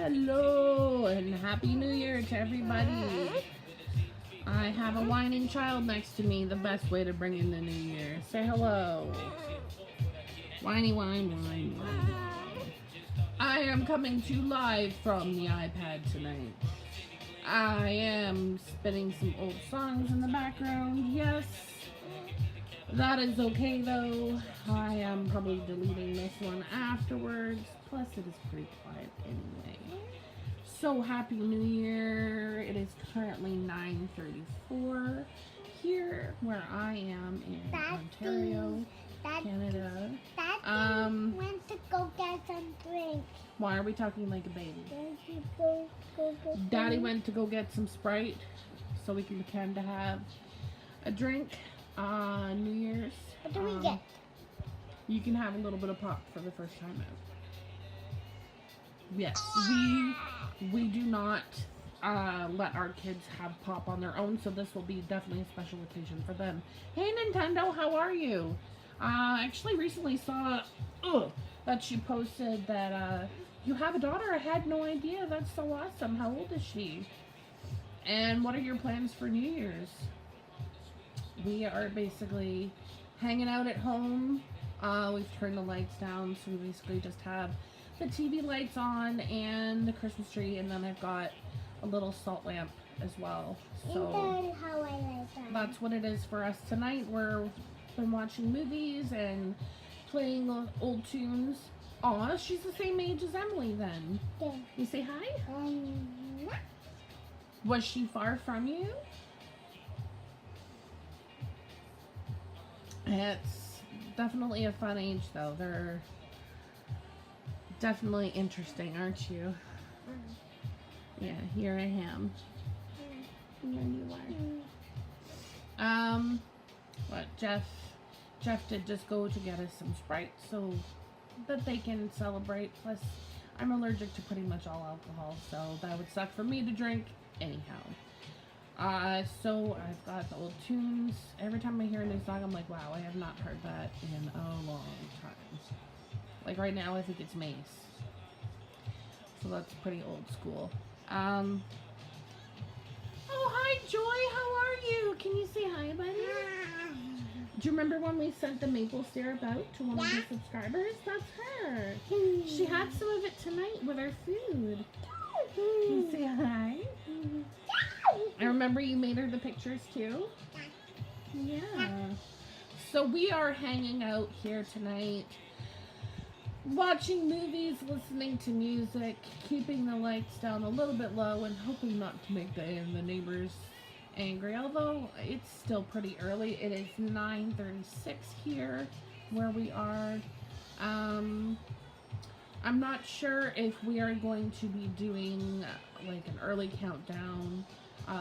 Hello and Happy New Year to everybody. I have a whining child next to me, the best way to bring in the new year. Say hello. Whiny, whine, whine, whine. I am coming to you live from the iPad tonight. I am spinning some old songs in the background, yes. That is okay though. I am probably deleting this one afterwards. Plus it is pretty quiet anyway. So happy New Year. It is currently 9:34 here where I am in Ontario, Canada. Daddy went to go get some drink. Why are we talking like a baby? Daddy go get Daddy went to go get some Sprite so we can pretend to have a drink. New Year's. What do we get? You can have a little bit of pop for the first time out. Yes, we do not let our kids have pop on their own, so this will be definitely a special occasion for them. Hey Nintendo, how are you? I actually recently saw that she posted that you have a daughter. I had no idea. That's so awesome. How old is she? And what are your plans for New Year's? We are basically hanging out at home. We've turned the lights down, so we basically just have the TV lights on and the Christmas tree, and then I've got a little salt lamp as well. So How I like that. that's what it is for us tonight. We're been watching movies and playing old tunes. Aw, she's the same age as Emily then. Yeah. You say hi? No. Was she far from you? It's definitely a fun age though. They're definitely interesting, aren't you? Yeah, here I am. And then you are. What, Jeff did just go to get us some Sprite so that they can celebrate. Plus, I'm allergic to pretty much all alcohol, so that would suck for me to drink anyhow. So I've got the old tunes. Every time I hear a new song, I'm like, wow, I have not heard that in a long time. Like right now, I think it's Mace. So that's pretty old school. Oh, hi, Joy. How are you? Can you say hi, buddy? Do you remember when we sent the maple syrup out to one of the subscribers? That's her. She had some of it tonight with her food. Can you say hi? I remember you made her the pictures too. Yeah. So we are hanging out here tonight, watching movies, listening to music, keeping the lights down a little bit low, and hoping not to make the neighbors angry. Although it's still pretty early. It is 9:36 here where we are. I'm not sure if we are going to be doing like an early countdown.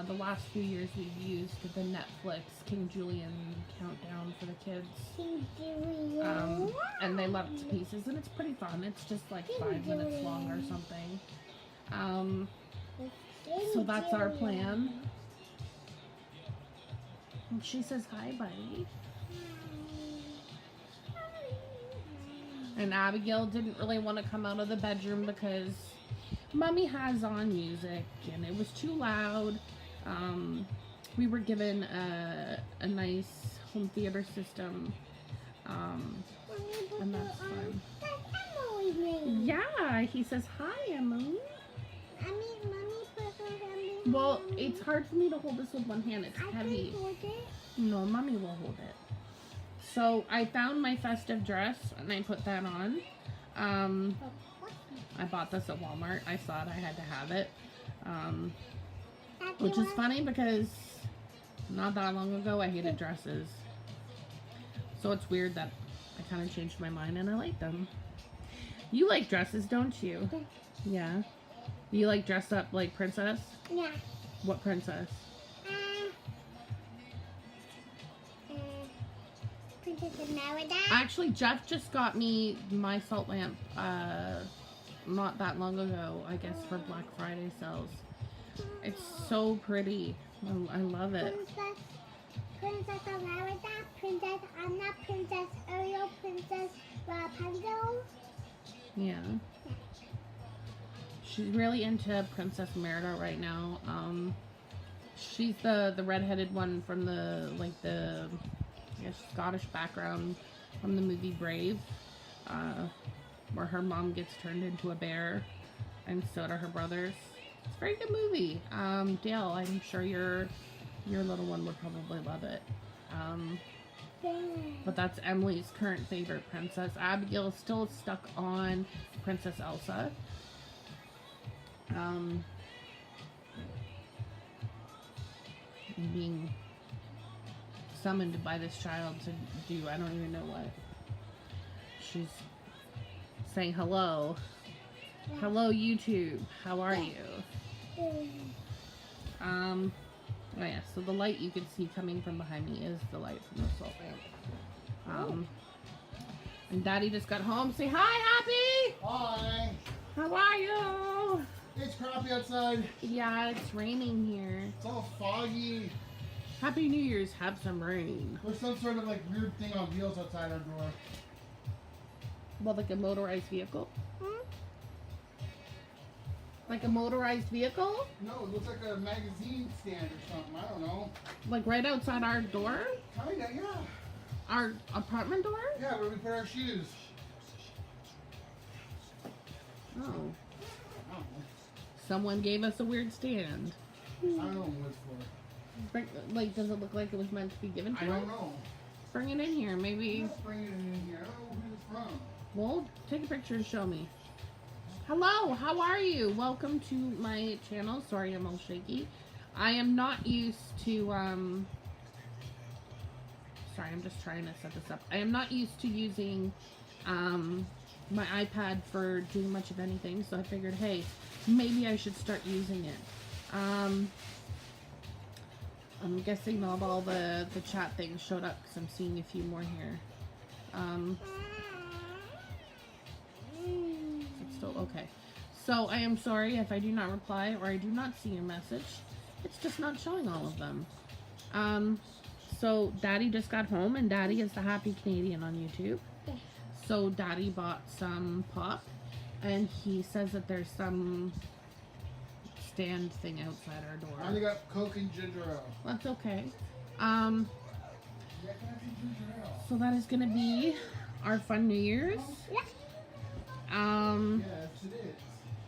The last few years we've used the Netflix King Julian countdown for the kids. King Julian. And they love it to pieces, and it's pretty fun. It's just like 5 minutes long or something. So that's our plan. And she says hi, buddy. And Abigail didn't really want to come out of the bedroom because Mommy has on music and it was too loud. We were given a nice home theater system. And that's fun. Yeah, he says hi, Emily. Well, it's hard for me to hold this with one hand. It's heavy. No, Mommy will hold it. So I found my festive dress and I put that on. I bought this at Walmart. I saw it. I had to have it. Which is funny because not that long ago I hated dresses. So it's weird that I kind of changed my mind and I like them. You like dresses, don't you? Yeah. You like dress up like princess? Yeah. What princess? Princess Merida. Actually, Jeff just got me my salt lamp not that long ago, I guess, for Black Friday sales. It's so pretty. I love it. Princess Merida, Princess Anna, Princess Ariel, Princess Rapunzel. Yeah. she's really into Princess Merida right now. She's the redheaded one from the I guess Scottish background from the movie Brave, where her mom gets turned into a bear, and so do her brothers. It's a very good movie. Dale, I'm sure your little one would probably love it. But that's Emily's current favorite princess. Abigail's still stuck on Princess Elsa. Being summoned by this child to do, I don't even know what. She's saying hello. Hello, YouTube. How are you? Oh yeah, so the light you can see coming from behind me is the light from the salt lamp. And Daddy just got home. Say hi, Happy! Hi! How are you? It's crappy outside. Yeah, it's raining here. It's all foggy. Happy New Year's. Have some rain. There's some sort of like weird thing on wheels outside our door. What, like a motorized vehicle? Like a motorized vehicle? No, it looks like a magazine stand or something. I don't know. Like right outside our door? Kinda, yeah. Our apartment door? Yeah, where we put our shoes. Oh. I don't know. Someone gave us a weird stand. I don't know what it's for. Like, does it look like it was meant to be given to I us? don't know. Bring it in here, maybe. Let's bring it in here. I don't know who it's from. Well, take a picture and show me. Hello, how are you? Welcome to my channel. Sorry, I'm all shaky. I am not used to, sorry, I'm just trying to set this up. I am not used to using, my iPad for doing much of anything, so I figured, hey, maybe I should start using it. I'm guessing not all the chat things showed up because I'm seeing a few more here. It's still okay. So I am sorry if I do not reply or I do not see your message. It's just not showing all of them. So Daddy just got home, and Daddy is the Happy Canadian on YouTube. So Daddy bought some pop, and he says that there's some stand thing outside our door. I only got Coke and ginger ale. That's okay. Yeah, can I have some ginger ale? So that is gonna be our fun New Year's. Yeah. Yes, it is.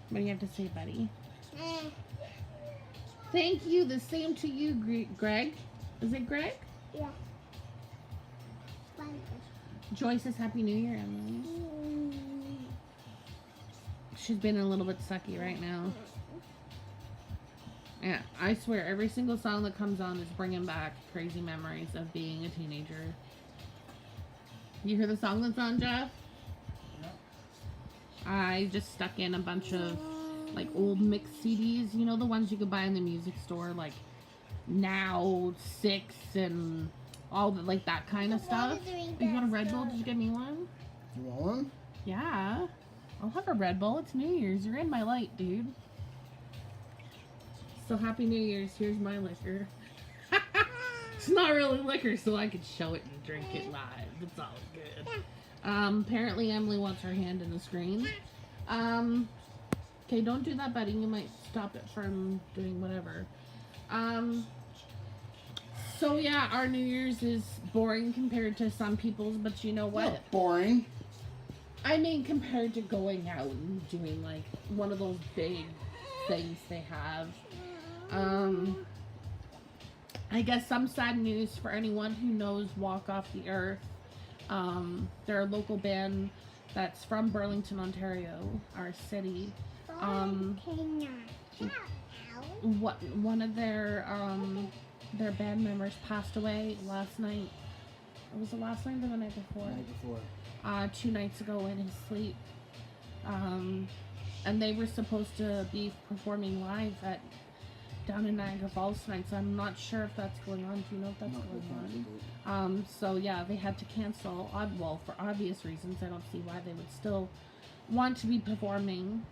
What do you have to say, buddy? Thank you. The same to you, Greg. Is it Greg? Yeah. Joyce says Happy New Year, Emily. She's been a little bit sucky right now. Yeah, I swear, every single song that comes on is bringing back crazy memories of being a teenager. You hear the song that's on, Jeff? Yep. I just stuck in a bunch of, like, old mixed CDs. You know, the ones you could buy in the music store, like, Now, 6, and all the, like, that kind of stuff. You want a Red Bull? Did you get me one? You want one? Yeah. I'll have a Red Bull. It's New Year's. You're in my light, dude. So Happy New Year's. Here's my liquor. It's not really liquor, so I could show it and drink it live. It's all good. Apparently Emily wants her hand in the screen. Okay, don't do that, buddy. You might stop it from doing whatever. So yeah, our New Year's is boring compared to some people's, but you know what? Not boring. I mean, compared to going out and doing, like, one of those big things they have. I guess some sad news for anyone who knows Walk Off the Earth. They're a local band that's from Burlington, Ontario, our city. One of their band members passed away last night. Was it last night or the night before? The night before. 2 nights ago in his sleep. And they were supposed to be performing live down in Niagara Falls tonight, so I'm not sure if that's going on. Do you know if that's going on? So yeah, they had to cancel. Well, for obvious reasons, I don't see why they would still want to be performing.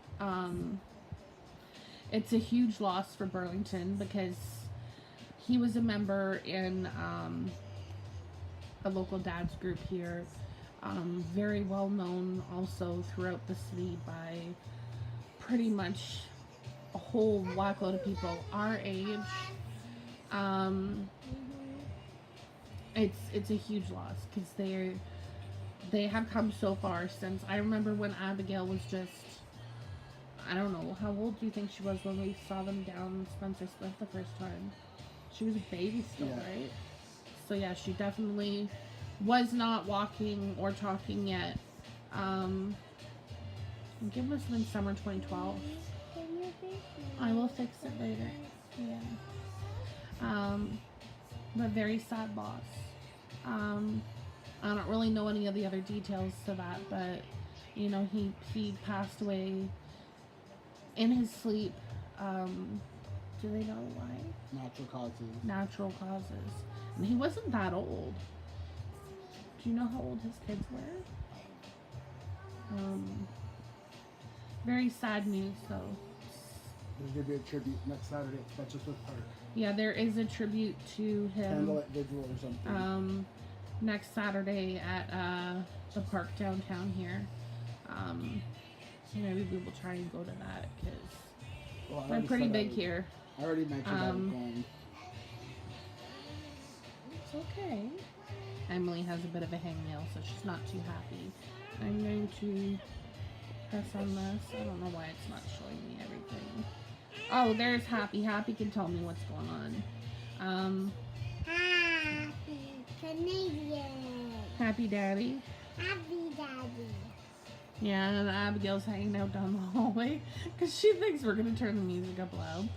It's a huge loss for Burlington because he was a member in a local dad's group here. Very well known also throughout the city by pretty much whole whackload of people our age. It's a huge loss because they have come so far since. I remember when Abigail was just, I don't know, how old do you think she was when we saw them down Spencer Smith the first time? She was a baby still, right? So yeah, she definitely was not walking or talking yet. I think it must have been summer 2012. I will fix it later. Yeah. But very sad loss. I don't really know any of the other details to that, but you know, he passed away in his sleep. Do they know why? Natural causes. Natural causes. And he wasn't that old. Do you know how old his kids were? Very sad news, though. There's going to be a tribute next Saturday at Spencer Smith Park. Yeah, there is a tribute to him. Candlelight vigil or something. Next Saturday at the park downtown here. Maybe we will try and go to that because they're pretty big here. I already mentioned I was going. It's okay. Emily has a bit of a hangnail, so she's not too happy. I'm going to press on this. I don't know why it's not showing me everything. Oh, there's Happy. Happy can tell me what's going on. Happy Canadian. Happy Daddy. Happy Daddy. Yeah, and Abigail's hanging out down the hallway because she thinks we're going to turn the music up loud.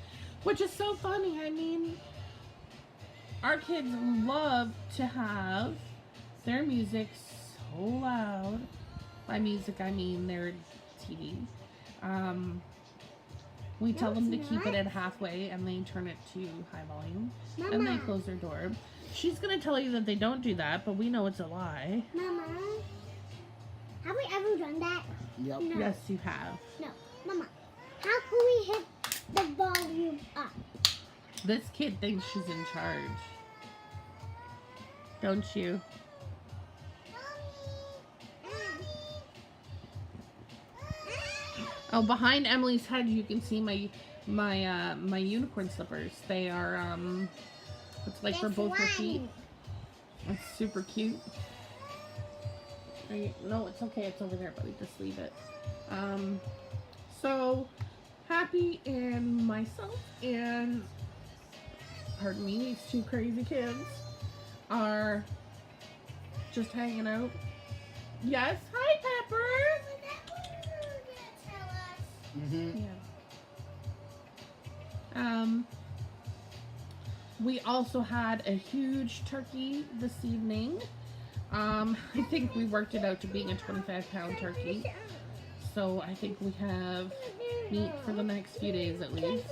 Which is so funny. I mean, our kids love to have their music so loud. By music, I mean their TV. We tell them to keep it at halfway and they turn it to high volume. Mama. And they close their door. She's going to tell you that they don't do that, but we know it's a lie. Mama, have we ever done that? Yep. No. Yes, you have. No. Mama, how can we hit the volume up? This kid thinks she's in charge. Don't you? Oh, behind Emily's head, you can see my unicorn slippers. They are it's like for both her feet. It's super cute. No, it's okay. It's over there, buddy. Just leave it. So Happy and myself and pardon me, these two crazy kids are just hanging out. Yes, hi Pepper. Mm-hmm. Yeah. We also had a huge turkey this evening. I think we worked it out to being a 25-pound turkey. So I think we have meat for the next few days at least.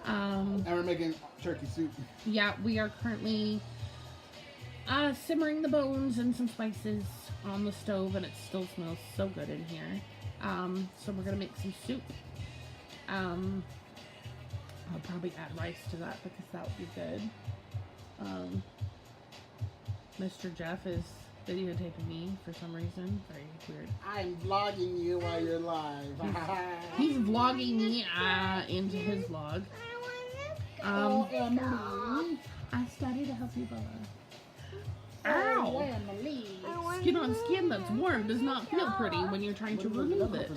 And we're making turkey soup. Yeah, we are currently simmering the bones and some spices on the stove, and it still smells so good in here. So we're gonna make some soup. I'll probably add rice to that because that would be good. Mr. Jeff is videotaping me for some reason. Very weird. I'm vlogging you while you're live. He's vlogging me into his vlog. Emily. I study to help you, Bella. Oh, Ow! Emily. Skin on skin that's warm does not feel pretty when you're trying to remove it.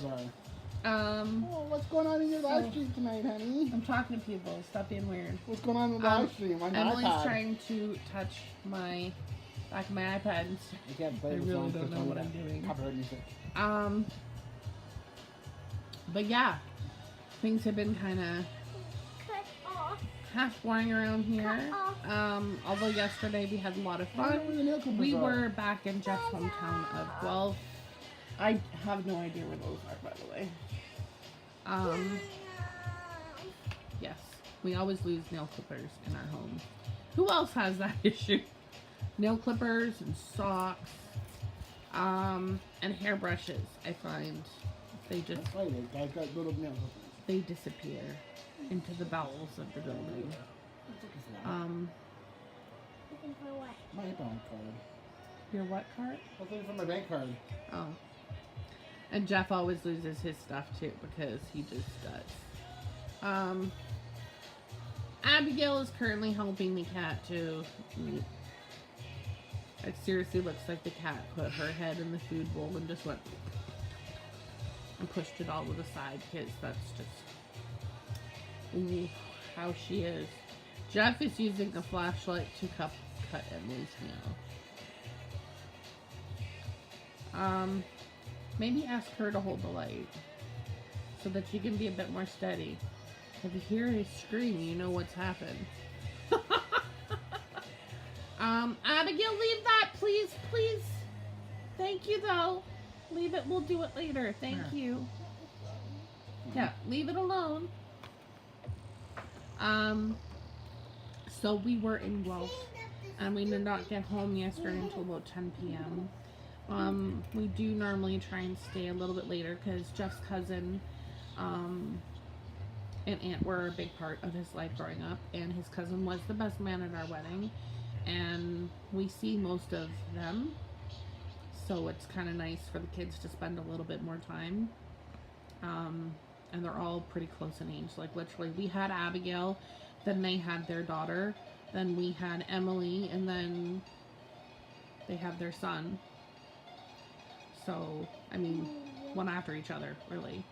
Oh, what's going on in your live stream tonight, honey? I'm talking to people. Stop being weird. What's going on in the live stream on your Emily's iPad? trying to touch my back of my iPad. And I can't play I with really songs don't because know of what that I'm doing. copyright music. But yeah, things have been kind of Cut off. half flying around here. Although yesterday we had a lot of fun. We were back in Jeff's hometown of Guelph. I have no idea where those are, by the way. Yes, we always lose nail clippers in our home. Who else has that issue? Nail clippers and socks, and hairbrushes. I find they just That's right, guys got little nail clippers. they disappear into the bowels of the building. Looking for what? My bank card. Your what card? I was looking for my bank card. Oh. And Jeff always loses his stuff too because he just does. Abigail is currently helping the cat to eat. It seriously looks like the cat put her head in the food bowl and just went and pushed it all to the side because that's just how she is. Jeff is using a flashlight to cut Emily's nail. Maybe ask her to hold the light so that she can be a bit more steady. If you hear a scream, you know what's happened. Abigail, leave that, please, please. Thank you, though. Leave it. We'll do it later. Thank you. Yeah, leave it alone. So we were in Guelph, and we did not get home yesterday until about 10 p.m. We do normally try and stay a little bit later because Jeff's cousin, and aunt were a big part of his life growing up, and his cousin was the best man at our wedding, and we see most of them, so it's kind of nice for the kids to spend a little bit more time. And they're all pretty close in age. Like literally, we had Abigail, then they had their daughter, then we had Emily, and then they have their son. So I mean, one after each other, really.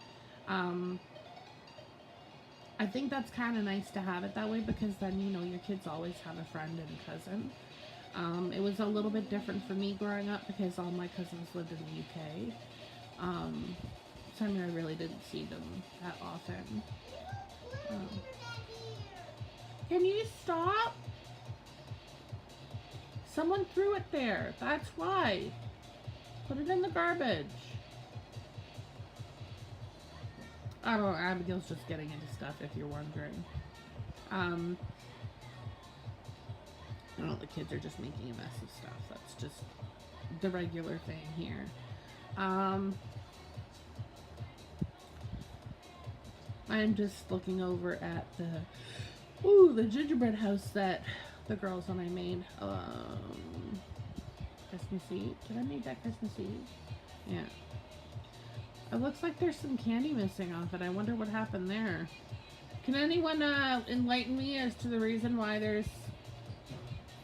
I think that's kind of nice to have it that way because then, you know, your kids always have a friend and cousin. It was a little bit different for me growing up because all my cousins lived in the UK. So I mean, I really didn't see them that often. Can you stop? Someone threw it there. That's why. Put it in the garbage. I don't know, Abigail's just getting into stuff if you're wondering. I don't know, the kids are just making a mess of stuff. That's just the regular thing here. I'm just looking over at the gingerbread house that the girls and I made Christmas Eve. Did I make that Christmas Eve? Yeah. It looks like there's some candy missing off it. I wonder what happened there. Can anyone enlighten me as to the reason why there's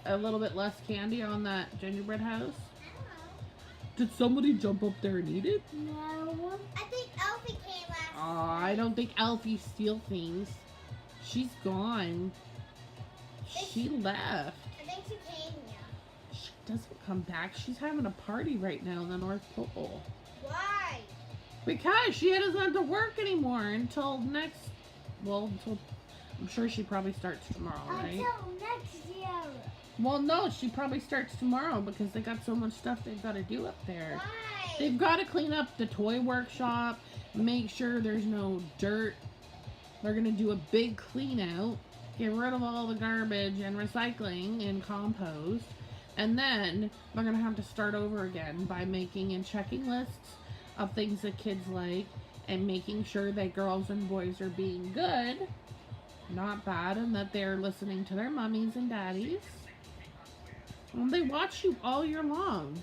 a little bit less candy on that gingerbread house? Did somebody jump up there and eat it? No. I think Elfie came last Aw, I don't think Elfie steal things. She's gone. She left. I think she came here. She doesn't come back. She's having a party right now in the North Pole. Why? Because she doesn't have to work anymore until until, I'm sure she probably starts tomorrow, right? Until next year. Well, no, she probably starts tomorrow because they got so much stuff they've got to do up there. Why? They've got to clean up the toy workshop, make sure there's no dirt. They're going to do a big clean out, get rid of all the garbage and recycling and compost, and then they're going to have to start over again by making and checking lists of things that kids like and making sure that girls and boys are being good, not bad, and that they're listening to their mummies and daddies. Well, they watch you all year long.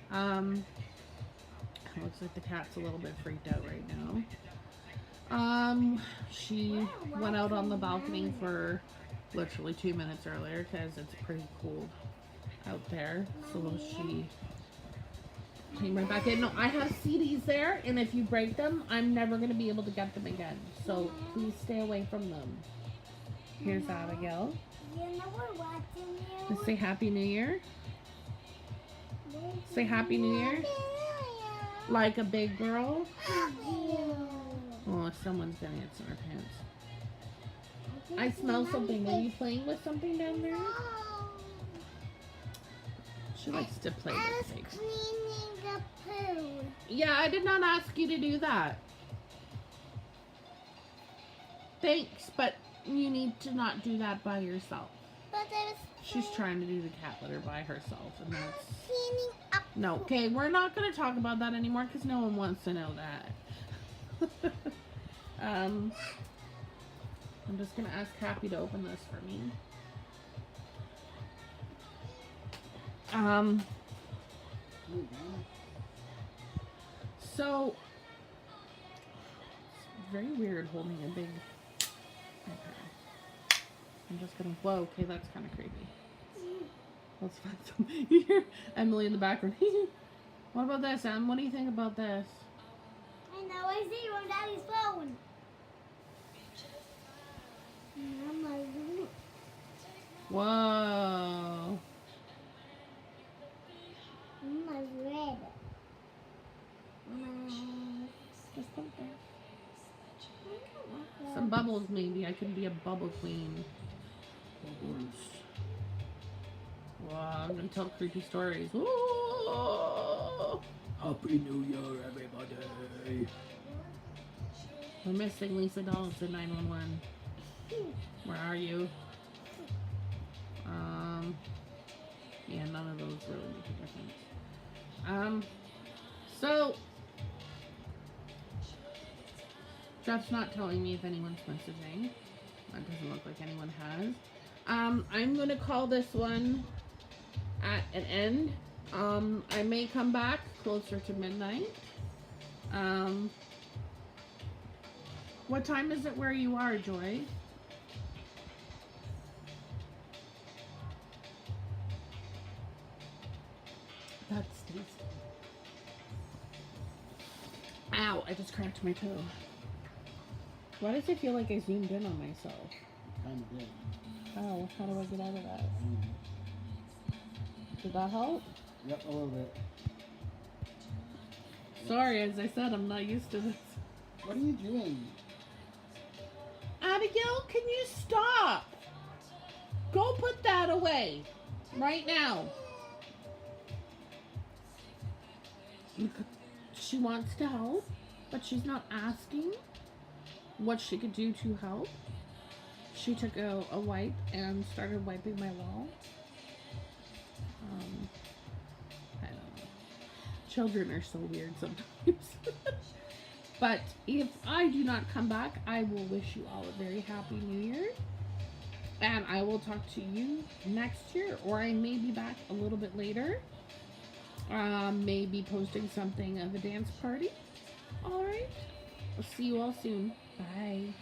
It looks like the cat's a little bit freaked out right now. She went out on the balcony for literally 2 minutes earlier because it's pretty cool out there. So she came right back in. No, I have CDs there, and if you break them, I'm never going to be able to get them again. So please stay away from them. Here's Abigail. You know we're watching you. Let's say Happy New Year. Say Happy New Year. Like a big girl. Oh, someone's gonna get in her pants. I smell something. Are you playing with something down there? She likes to play I with was things. cleaning the poo. Yeah, I did not ask you to do that. Thanks, but you need to not do that by yourself. But I was She's trying to do the cat litter by herself, and that's... cleaning up. No, okay, we're not going to talk about that anymore because no one wants to know that. I'm just going to ask Happy to open this for me. So, very weird holding a big. Okay. I'm just gonna. Whoa. Okay, that's kind of creepy. Let's find some. You hear Emily in the background. What about this, Em? What do you think about this? I know, I see you on Daddy's phone. Mama, Whoa. Mama's red. Just put it there. Some bubbles, maybe. I could be a bubble queen. Wow, I'm gonna tell creepy stories. Ooh. Happy New Year, everybody. We're missing Lisa Donaldson 911. Where are you? Yeah, none of those really make a difference. So Jeff's not telling me if anyone's messaging. That doesn't look like anyone has. I'm gonna call this one at an end. I may come back closer to midnight. What time is it where you are, Joy? That's Stacy. Ow, I just cracked my toe. Why does it feel like I zoomed in on myself? Kind of did. Oh, how do I get out of that? Did that help? Yep, a little bit. Sorry, as I said, I'm not used to this. What are you doing? Abigail, can you stop? Go put that away. Right now. She wants to help, but she's not asking what she could do to help. She took a wipe and started wiping my wall. I don't know. Children are so weird sometimes. But if I do not come back, I will wish you all a very happy New Year. And I will talk to you next year, or I may be back a little bit later. Maybe posting something of a dance party. Alright. I'll see you all soon. Bye.